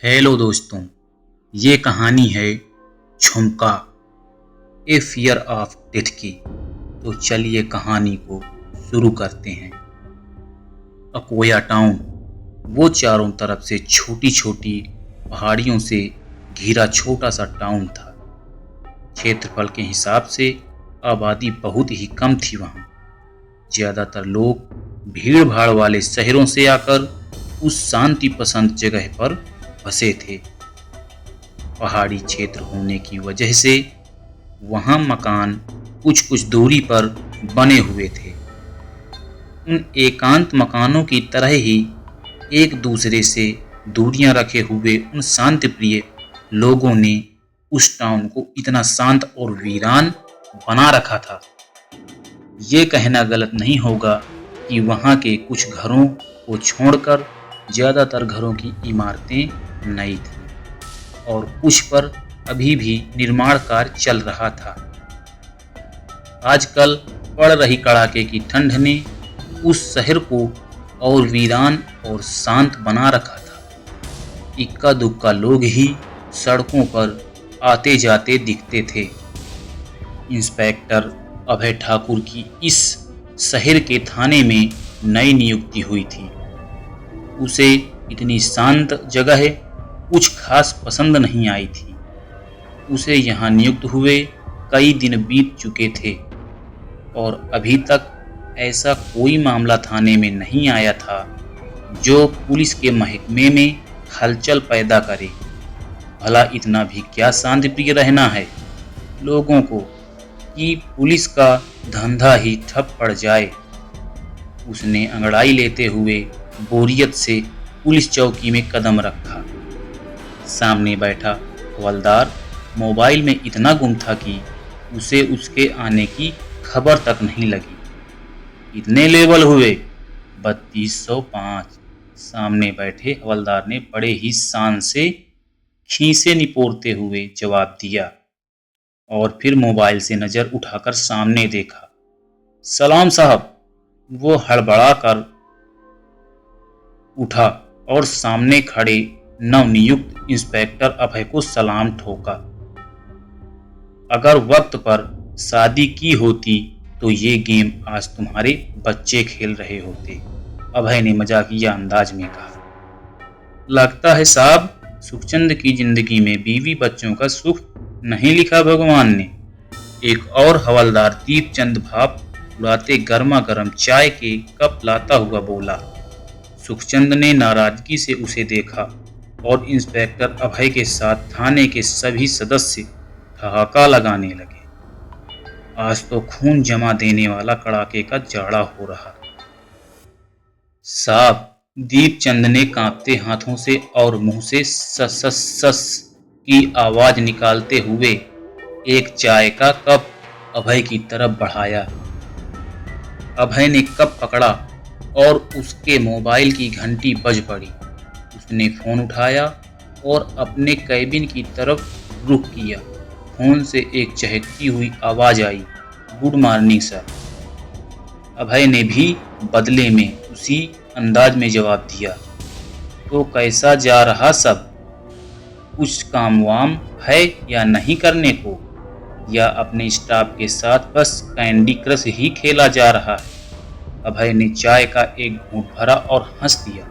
Hello दोस्तों, ये कहानी है झुमका ए फियर ऑफ डेथ की। तो चलिए कहानी को शुरू करते हैं। अकोया टाउन वो चारों तरफ से छोटी छोटी पहाड़ियों से घिरा छोटा सा टाउन था। क्षेत्रफल के हिसाब से आबादी बहुत ही कम थी। वहाँ ज़्यादातर लोग भीड़ भाड़ वाले शहरों से आकर उस शांति पसंद जगह पर बसे थे। पहाड़ी क्षेत्र होने की वजह से वहाँ मकान कुछ कुछ दूरी पर बने हुए थे। उन एकांत मकानों की तरह ही एक दूसरे से दूरियां रखे हुए उन शांति प्रिय लोगों ने उस टाउन को इतना शांत और वीरान बना रखा था। ये कहना गलत नहीं होगा कि वहाँ के कुछ घरों को छोड़कर ज़्यादातर घरों की इमारतें नई थीं और कुछ पर अभी भी निर्माण कार्य चल रहा था। आजकल पड़ रही कड़ाके की ठंड ने उस शहर को और वीरान और शांत बना रखा था। इक्का दुक्का लोग ही सड़कों पर आते जाते दिखते थे। इंस्पेक्टर अभय ठाकुर की इस शहर के थाने में नई नियुक्ति हुई थी। उसे इतनी शांत जगह कुछ खास पसंद नहीं आई थी। उसे यहाँ नियुक्त हुए कई दिन बीत चुके थे और अभी तक ऐसा कोई मामला थाने में नहीं आया था जो पुलिस के महकमे में हलचल पैदा करे। भला इतना भी क्या शांतिप्रिय रहना है लोगों को कि पुलिस का धंधा ही ठप पड़ जाए। उसने अंगड़ाई लेते हुए बोरियत से पुलिस चौकी में कदम रखा। सामने बैठा हवलदार मोबाइल में इतना गुम था कि उसे उसके आने की खबर तक नहीं लगी। इतने लेवल हुए 3205। सामने बैठे हवलदार ने बड़े ही शान से खीसे निपोरते हुए जवाब दिया और फिर मोबाइल से नजर उठाकर सामने देखा। सलाम साहब। वो हड़बड़ा कर उठा और सामने खड़े नवनियुक्त इंस्पेक्टर अभय को सलाम ठोका। अगर वक्त पर शादी की होती तो ये गेम आज तुम्हारे बच्चे खेल रहे होते, अभय ने मजाकिया अंदाज में कहा। लगता है साहब सुखचंद की जिंदगी में बीवी बच्चों का सुख नहीं लिखा भगवान ने। एक और हवलदार दीपचंद भाप उड़ाते गर्मा गर्म चाय के कप लाता हुआ बोला। सुखचंद ने नाराजगी से उसे देखा और इंस्पेक्टर अभय के साथ थाने के सभी सदस्य ठहाका लगाने लगे। आज तो खून जमा देने वाला कड़ाके का जाड़ा हो रहा। साहब, दीपचंद ने कांपते हाथों से और मुंह से सस सस सस की आवाज निकालते हुए एक चाय का कप अभय की तरफ बढ़ाया। अभय ने कप पकड़ा और उसके मोबाइल की घंटी बज पड़ी। उसने फोन उठाया और अपने कैबिन की तरफ रुख किया। फोन से एक चहकती हुई आवाज आई, गुड मॉर्निंग सर। अभय ने भी बदले में उसी अंदाज में जवाब दिया। तो कैसा जा रहा सब? कुछ काम वाम है या नहीं करने को, या अपने स्टाफ के साथ बस कैंडी क्रश ही खेला जा रहा है? अभय ने चाय का एक घूंट भरा और हंस दिया।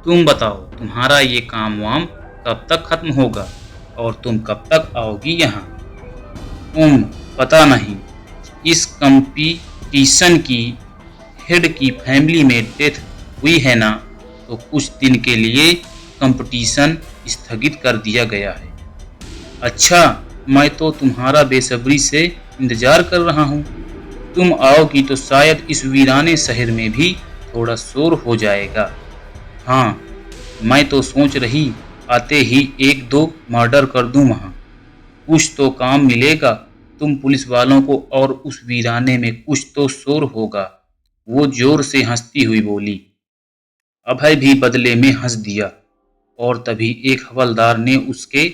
तुम बताओ, तुम्हारा ये काम वाम कब तक खत्म होगा और तुम कब तक आओगी यहाँ? पता नहीं। इस कंपटीशन की हेड की फैमिली में डेथ हुई है ना, तो कुछ दिन के लिए कंपटीशन स्थगित कर दिया गया है। अच्छा, मैं तो तुम्हारा बेसब्री से इंतजार कर रहा हूँ। तुम आओगी तो शायद इस वीराने शहर में भी थोड़ा शोर हो जाएगा। हाँ, मैं तो सोच रही आते ही एक दो मर्डर कर दूं वहाँ। कुछ तो काम मिलेगा तुम पुलिस वालों को और उस वीराने में कुछ तो शोर होगा। वो जोर से हंसती हुई बोली। अभय भी बदले में हंस दिया और तभी एक हवलदार ने उसके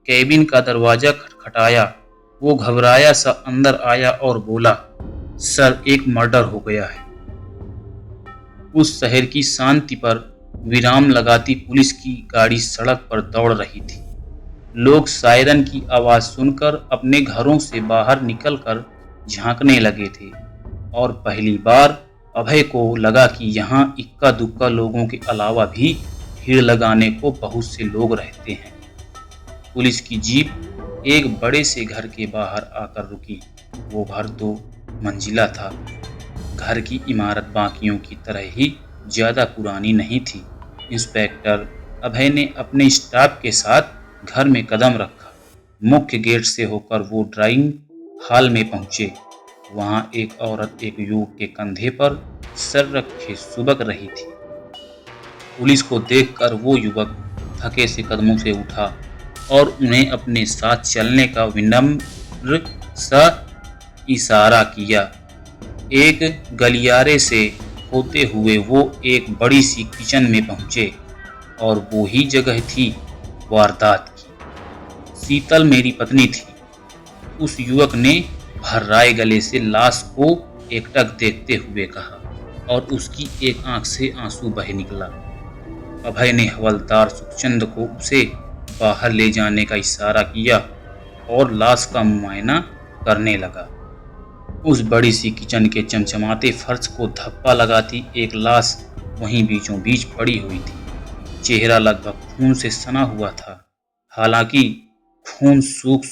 कैबिन का दरवाजा खटखटाया। वो घबराया सा अंदर आया और बोला, सर, एक मर्डर हो गया है। उस शहर की शांति पर विराम लगाती पुलिस की गाड़ी सड़क पर दौड़ रही थी। लोग सायरन की आवाज सुनकर अपने घरों से बाहर निकलकर झांकने लगे थे और पहली बार अभय को लगा कि यहाँ इक्का दुक्का लोगों के अलावा भी भीड़ लगाने को बहुत से लोग रहते हैं। पुलिस की जीप एक बड़े से घर के बाहर आकर रुकी। वो घर 2 मंजिला था। घर की इमारत बाकियों की तरह ही ज्यादा पुरानी नहीं थी। इंस्पेक्टर अभय ने अपने स्टाफ के साथ घर में कदम रखा। मुख्य गेट से होकर वो ड्राइंग हॉल में पहुंचे। वहां एक औरत एक युवक के कंधे पर सर रखे सुबक रही थी। पुलिस को देखकर वो युवक थके से कदमों से उठा और उन्हें अपने साथ चलने का विनम्र सा इशारा किया। एक गलियारे से होते हुए वो एक बड़ी सी किचन में पहुंचे और वो ही जगह थी वारदात की। शीतल मेरी पत्नी थी, उस युवक ने भर्राए गले से लाश को एकटक देखते हुए कहा और उसकी एक आंख से आंसू बह निकला। अभय ने हवलदार सुखचंद को उसे बाहर ले जाने का इशारा किया और लाश का मुआयना करने लगा। उस बड़ी सी किचन के चमचमाते फर्श को धप्पा लगाती एक लाश वहीं बीचों बीच पड़ी हुई थी। चेहरा लगभग खून से सना हुआ था। हालांकि खून सूख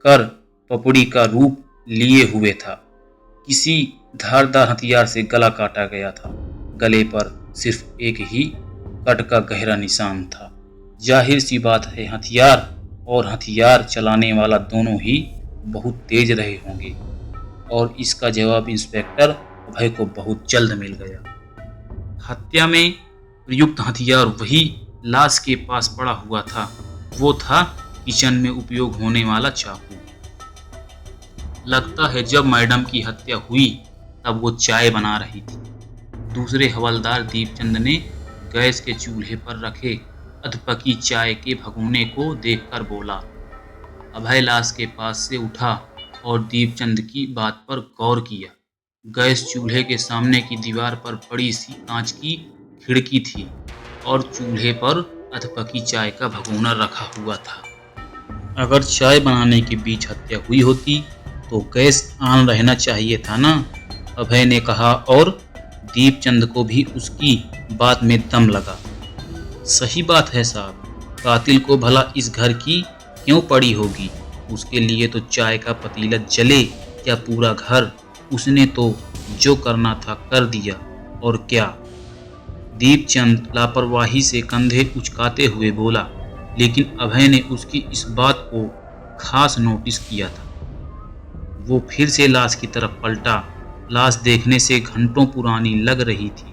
कर पपड़ी का रूप लिए हुए था। किसी धारदार हथियार से गला काटा गया था। गले पर सिर्फ एक ही कट का गहरा निशान था। जाहिर सी बात है, हथियार और हथियार चलाने वाला दोनों ही बहुत तेज रहे होंगे और इसका जवाब इंस्पेक्टर अभय को बहुत जल्द मिल गया। हत्या में प्रयुक्त हथियार वही लाश के पास पड़ा हुआ था। वो था किचन में उपयोग होने वाला चाकू। लगता है जब मैडम की हत्या हुई तब वो चाय बना रही थी। दूसरे हवलदार दीपचंद ने गैस के चूल्हे पर रखे अधपकी चाय के भगोने को देखकर बोला। अभय लाश के पास से उठा और दीपचंद की बात पर गौर किया। गैस चूल्हे के सामने की दीवार पर बड़ी सी कांच की खिड़की थी और चूल्हे पर अधपकी चाय का भगोना रखा हुआ था। अगर चाय बनाने के बीच हत्या हुई होती तो गैस ऑन रहना चाहिए था ना, अभय ने कहा और दीपचंद को भी उसकी बात में दम लगा। सही बात है साहब, कातिल को भला इस घर की क्यों पड़ी होगी? उसके लिए तो चाय का पतीला जले या पूरा घर, उसने तो जो करना था कर दिया और क्या। दीपचंद लापरवाही से कंधे उचकाते हुए बोला, लेकिन अभय ने उसकी इस बात को खास नोटिस किया था। वो फिर से लाश की तरफ पलटा। लाश देखने से घंटों पुरानी लग रही थी।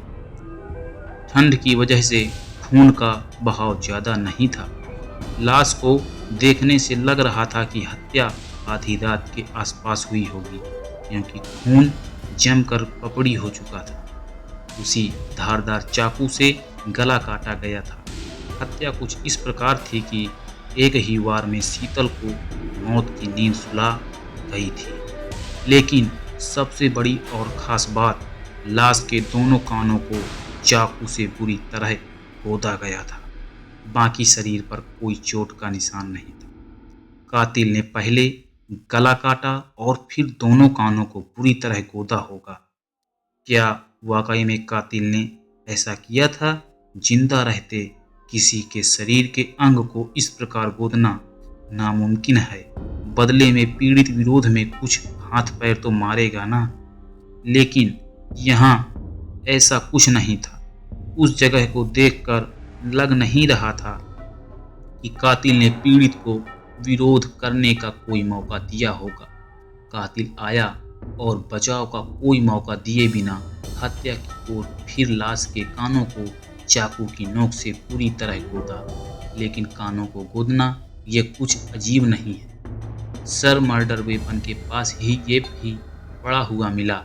ठंड की वजह से खून का बहाव ज्यादा नहीं था। लाश को देखने से लग रहा था कि हत्या आधी रात के आसपास हुई होगी, क्योंकि खून जमकर पपड़ी हो चुका था। उसी धारदार चाकू से गला काटा गया था। हत्या कुछ इस प्रकार थी कि एक ही वार में शीतल को मौत की नींद सुला गई थी। लेकिन सबसे बड़ी और खास बात, लाश के दोनों कानों को चाकू से बुरी तरह गोदा गया था। बाकी शरीर पर कोई चोट का निशान नहीं था। कातिल ने पहले गला काटा और फिर दोनों कानों को बुरी तरह गोदा होगा। क्या वाकई में कातिल ने ऐसा किया था? जिंदा रहते किसी के शरीर के अंग को इस प्रकार गोदना नामुमकिन है। बदले में पीड़ित विरोध में कुछ हाथ पैर तो मारेगा ना, लेकिन यहाँ ऐसा कुछ नहीं था। उस जगह को देखकर लग नहीं रहा था कि कातिल ने पीड़ित को विरोध करने का कोई मौका दिया होगा। कातिल आया और बचाव का कोई मौका दिए बिना हत्या की ओर फिर लाश के कानों को चाकू की नोक से पूरी तरह गोदा। लेकिन कानों को गोदना यह कुछ अजीब नहीं है। सर मर्डर वेपन के पास ही ये भी पड़ा हुआ मिला।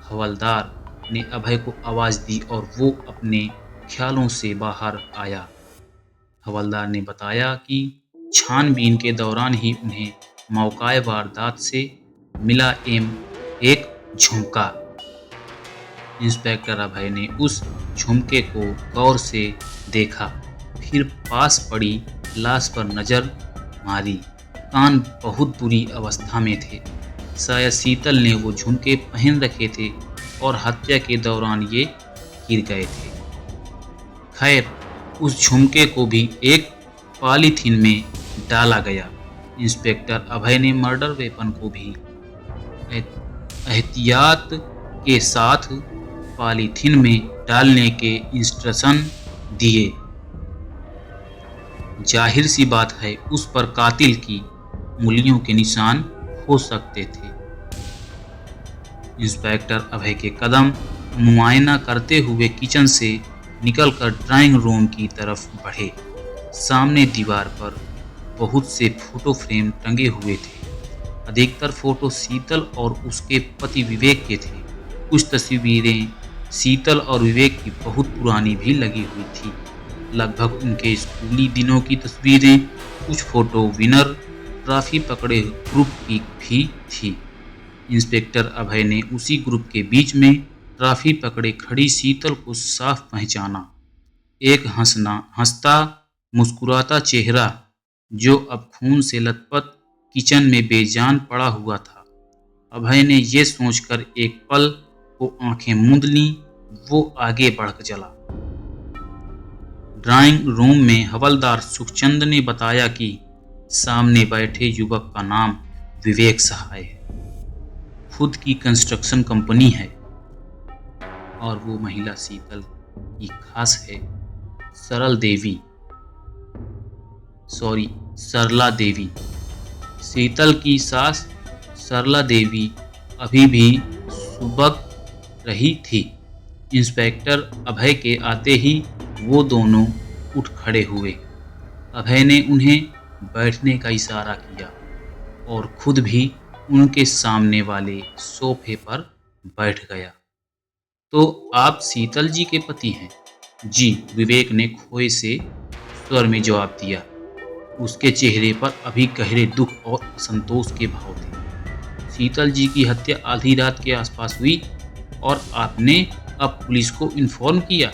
हवलदार ने अभय को आवाज दी और वो अपने ख्यालों से बाहर आया। हवलदार ने बताया कि छानबीन के दौरान ही उन्हें मौकाए वारदात से मिला एक झुमका। इंस्पेक्टर अभय ने उस झुमके को गौर से देखा, फिर पास पड़ी लाश पर नजर मारी। कान बहुत बुरी अवस्था में थे। शायद शीतल ने वो झुमके पहन रखे थे और हत्या के दौरान ये गिर गए थे। खैर, उस झुमके को भी एक पॉलीथीन में डाला गया। इंस्पेक्टर अभय ने मर्डर वेपन को भी एहतियात के साथ पॉलीथीन में डालने के इंस्ट्रक्शन दिए। जाहिर सी बात है उस पर कातिल की उंगलियों के निशान हो सकते थे। इंस्पेक्टर अभय के कदम मुआयना करते हुए किचन से निकलकर ड्राइंग रूम की तरफ बढ़े। सामने दीवार पर बहुत से फोटो फ्रेम टंगे हुए थे। अधिकतर फोटो शीतल और उसके पति विवेक के थे। कुछ तस्वीरें शीतल और विवेक की बहुत पुरानी भी लगी हुई थी, लगभग उनके स्कूली दिनों की तस्वीरें। कुछ फोटो विनर ट्रॉफी पकड़े ग्रुप की भी थी। इंस्पेक्टर अभय ने उसी ग्रुप के बीच में ट्रॉफी पकड़े खड़ी शीतल को साफ पहचाना। एक हंसता मुस्कुराता चेहरा जो अब खून से लथपथ किचन में बेजान पड़ा हुआ था। अभय ने ये सोचकर एक पल को आंखें मूंद लीं, वो आगे बढ़ चला। ड्राइंग रूम में हवलदार सुखचंद ने बताया कि सामने बैठे युवक का नाम विवेक सहाय है, खुद की कंस्ट्रक्शन कंपनी है, और वो महिला शीतल की खास है सरला देवी। शीतल की सास सरला देवी अभी भी सुबक रही थी। इंस्पेक्टर अभय के आते ही वो दोनों उठ खड़े हुए। अभय ने उन्हें बैठने का इशारा किया और खुद भी उनके सामने वाले सोफे पर बैठ गया। तो आप शीतल जी के पति हैं? जी, विवेक ने खोए से स्वर में जवाब दिया। उसके चेहरे पर अभी गहरे दुख और असंतोष के भाव थे। शीतल जी की हत्या आधी रात के आसपास हुई और आपने अब पुलिस को इन्फॉर्म किया।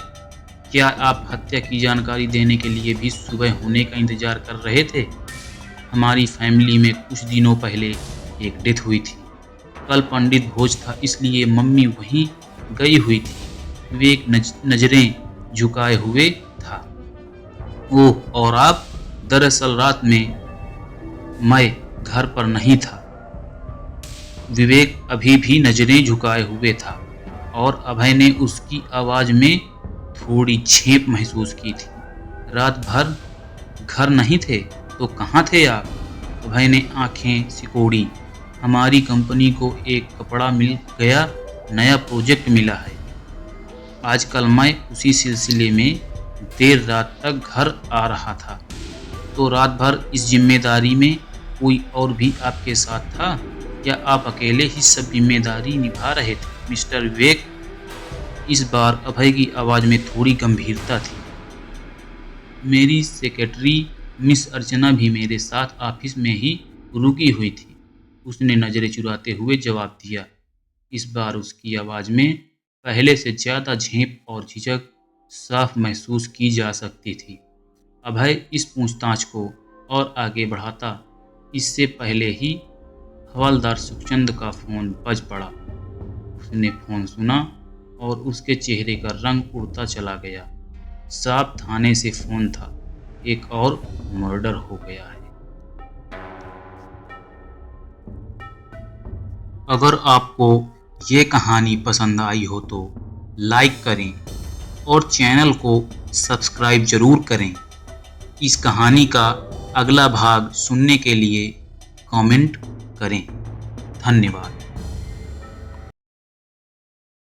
क्या आप हत्या की जानकारी देने के लिए भी सुबह होने का इंतजार कर रहे थे? हमारी फैमिली में कुछ दिनों पहले एक डेथ हुई थी। कल पंडित भोज था, इसलिए मम्मी वहीं गई हुई थी। विवेक नजरें झुकाए हुए था। ओह, और आप? दरअसल रात में मैं घर पर नहीं था। विवेक अभी भी नजरें झुकाए हुए था और अभय ने उसकी आवाज में थोड़ी झेप महसूस की थी। रात भर घर नहीं थे तो कहाँ थे आप? अभय ने आंखें सिकोड़ी। हमारी कंपनी को एक कपड़ा मिल गया, नया प्रोजेक्ट मिला है। आजकल मैं उसी सिलसिले में देर रात तक घर आ रहा था। तो रात भर इस जिम्मेदारी में कोई और भी आपके साथ था या आप अकेले ही सब जिम्मेदारी निभा रहे थे? मिस्टर विवेक, इस बार अभय की आवाज़ में थोड़ी गंभीरता थी। मेरी सेक्रेटरी मिस अर्चना भी मेरे साथ ऑफिस में ही रुकी हुई थी, उसने नज़रें चुराते हुए जवाब दिया। इस बार उसकी आवाज़ में पहले से ज़्यादा झेप और झिझक साफ महसूस की जा सकती थी। अभय इस पूछताछ को और आगे बढ़ाता, इससे पहले ही हवलदार सुखचंद का फ़ोन बज पड़ा। उसने फ़ोन सुना और उसके चेहरे का रंग उड़ता चला गया। साफ थाने से फ़ोन था, एक और मर्डर हो गया है। अगर आपको ये कहानी पसंद आई हो तो लाइक करें और चैनल को सब्सक्राइब ज़रूर करें। इस कहानी का अगला भाग सुनने के लिए कमेंट करें। धन्यवाद।